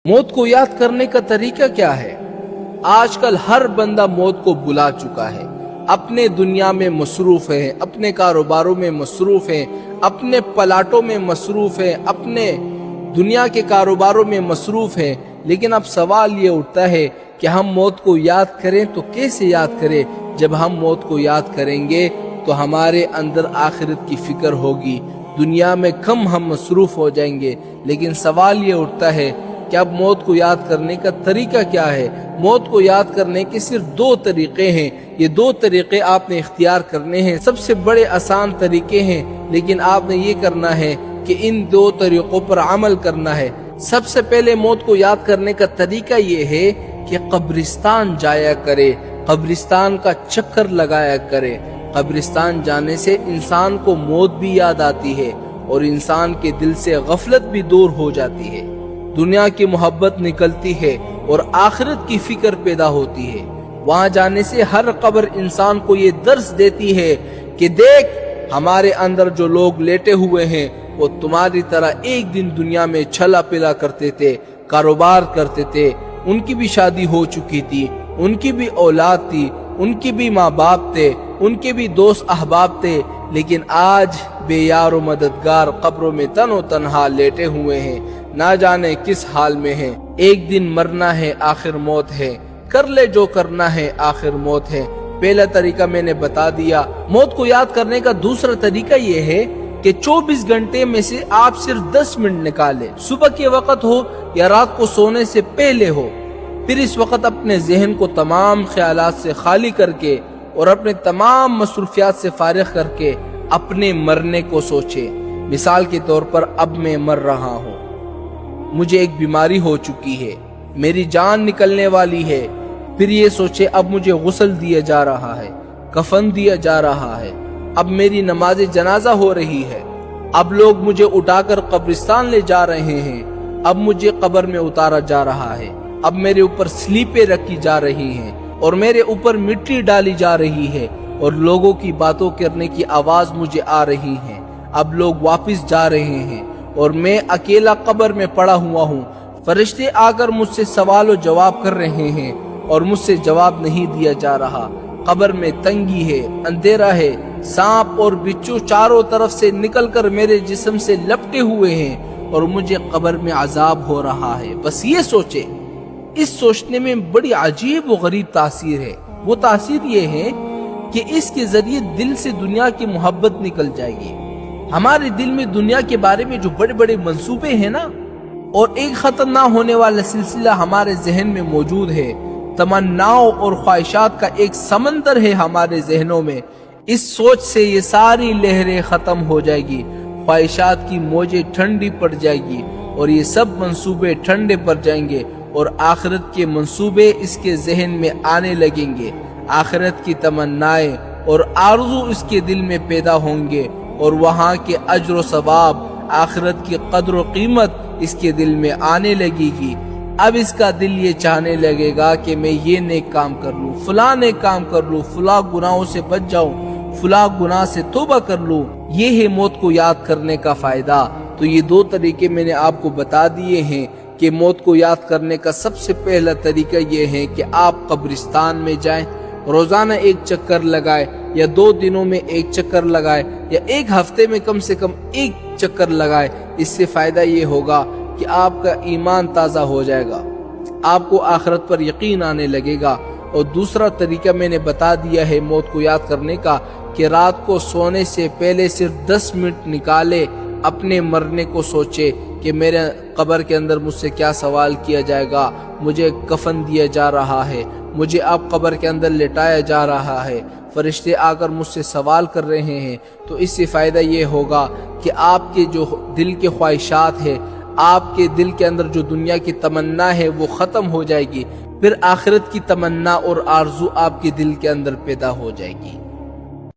موت کو یاد کرنے کا طریقہ کیا ہے؟ آج کل ہر بندہ موت کو بلا چکا ہے، اپنے دنیا میں مصروف ہے، اپنے کاروباروں میں مصروف ہے، اپنے پلاٹوں میں مصروف ہے، اپنے دنیا کے کاروباروں میں مصروف ہے۔ لیکن اب سوال یہ اٹھتا ہے کہ ہم موت کو یاد کریں تو کیسے یاد کریں؟ جب ہم موت کو یاد کریں گے تو ہمارے اندر آخرت کی فکر ہوگی، دنیا میں کم ہم مصروف ہو جائیں گے۔ لیکن سوال یہ اٹھتا ہے کہ اب موت کو یاد کرنے کا طریقہ کیا ہے؟ موت کو یاد کرنے کے صرف دو طریقے ہیں، یہ دو طریقے آپ نے اختیار کرنے ہیں، سب سے بڑے آسان طریقے ہیں، لیکن آپ نے یہ کرنا ہے کہ ان دو طریقوں پر عمل کرنا ہے۔ سب سے پہلے موت کو یاد کرنے کا طریقہ یہ ہے کہ قبرستان جایا کرے، قبرستان کا چکر لگایا کرے۔ قبرستان جانے سے انسان کو موت بھی یاد آتی ہے اور انسان کے دل سے غفلت بھی دور ہو جاتی ہے، دنیا کی محبت نکلتی ہے اور آخرت کی فکر پیدا ہوتی ہے۔ وہاں جانے سے ہر قبر انسان کو یہ درس دیتی ہے کہ دیکھ، ہمارے اندر جو لوگ لیٹے ہوئے ہیں وہ تمہاری طرح ایک دن دنیا میں چھلا پلا کرتے تھے، کاروبار کرتے تھے، ان کی بھی شادی ہو چکی تھی، ان کی بھی اولاد تھی، ان کی بھی ماں باپ تھے، ان کے بھی دوست احباب تھے، لیکن آج بے یار و مددگار قبروں میں تن و تنہا لیٹے ہوئے ہیں، نہ جانے کس حال میں ہیں۔ ایک دن مرنا ہے، آخر موت ہے، کر لے جو کرنا ہے، آخر موت ہے۔ پہلا طریقہ میں نے بتا دیا۔ موت کو یاد کرنے کا دوسرا طریقہ یہ ہے کہ 24 گھنٹے میں سے آپ صرف 10 منٹ نکالیں، صبح کے وقت ہو یا رات کو سونے سے پہلے ہو، پھر اس وقت اپنے ذہن کو تمام خیالات سے خالی کر کے اور اپنے تمام مصروفیات سے فارغ کر کے اپنے مرنے کو سوچے۔ مثال کے طور پر اب میں مر رہا ہوں، مجھے ایک بیماری ہو چکی ہے، میری جان نکلنے والی ہے، پھر یہ سوچے اب مجھے غسل دیا جا رہا ہے، کفن دیا جا رہا ہے، اب میری نماز جنازہ ہو رہی ہے، اب لوگ مجھے اٹھا کر قبرستان لے جا رہے ہیں، اب مجھے قبر میں اتارا جا رہا ہے، اب میرے اوپر سلیپیں رکھی جا رہی ہیں اور میرے اوپر مٹی ڈالی جا رہی ہے اور لوگوں کی باتوں کرنے کی آواز مجھے آ رہی ہے، اب لوگ واپس جا رہے ہیں اور میں اکیلا قبر میں پڑا ہوا ہوں۔ فرشتے آ کر مجھ سے سوال و جواب کر رہے ہیں اور مجھ سے جواب نہیں دیا جا رہا۔ قبر میں تنگی ہے، اندھیرا ہے، سانپ اور بچھو چاروں طرف سے نکل کر میرے جسم سے لپٹے ہوئے ہیں اور مجھے قبر میں عذاب ہو رہا ہے۔ بس یہ سوچے، اس سوچنے میں بڑی عجیب و غریب تاثیر ہے۔ وہ تاثیر یہ ہے کہ اس کے ذریعے دل سے دنیا کی محبت نکل جائے گی۔ ہمارے دل میں دنیا کے بارے میں جو بڑے بڑے منصوبے ہیں نا، اور ایک ختم نہ ہونے والا سلسلہ ہمارے ذہن میں موجود ہے، تمناؤں اور خواہشات کا ایک سمندر ہے ہمارے ذہنوں میں۔ اس سوچ سے یہ ساری لہریں ختم ہو جائے گی، خواہشات کی موجیں ٹھنڈی پڑ جائے گی اور یہ سب منصوبے ٹھنڈے پڑ جائیں گے اور آخرت کے منصوبے اس کے ذہن میں آنے لگیں گے۔ آخرت کی تمنائیں اور آرزو اس کے دل میں پیدا ہوں گے اور وہاں کے اجر و ثواب، آخرت کی قدر و قیمت اس کے دل میں آنے لگے گی۔ اب اس کا دل یہ چاہنے لگے گا کہ میں یہ نیک کام کر لوں، فلاں نیک کام کر لوں، فلاں گناہوں سے بچ جاؤں، فلاں گناہ سے توبہ کر لوں۔ یہ ہے موت کو یاد کرنے کا فائدہ۔ تو یہ دو طریقے میں نے آپ کو بتا دیے ہیں کہ موت کو یاد کرنے کا سب سے پہلا طریقہ یہ ہے کہ آپ قبرستان میں جائیں، روزانہ ایک چکر لگائے یا 2 دنوں میں ایک چکر لگائے یا ایک ہفتے میں کم سے کم ایک چکر لگائے۔ اس سے فائدہ یہ ہوگا کہ آپ کا ایمان تازہ ہو جائے گا، آپ کو آخرت پر یقین آنے لگے گا۔ اور دوسرا طریقہ میں نے بتا دیا ہے موت کو یاد کرنے کا کہ رات کو سونے سے پہلے صرف 10 منٹ نکالے، اپنے مرنے کو سوچے کہ میرے قبر کے اندر مجھ سے کیا سوال کیا جائے گا، مجھے کفن دیا جا رہا ہے، مجھے اب قبر کے اندر لٹایا جا رہا ہے، فرشتے آ کر مجھ سے سوال کر رہے ہیں۔ تو اس سے فائدہ یہ ہوگا کہ آپ کے جو دل کے خواہشات ہے، آپ کے دل کے اندر جو دنیا کی تمنا ہے وہ ختم ہو جائے گی، پھر آخرت کی تمنا اور آرزو آپ کے دل کے اندر پیدا ہو جائے گی۔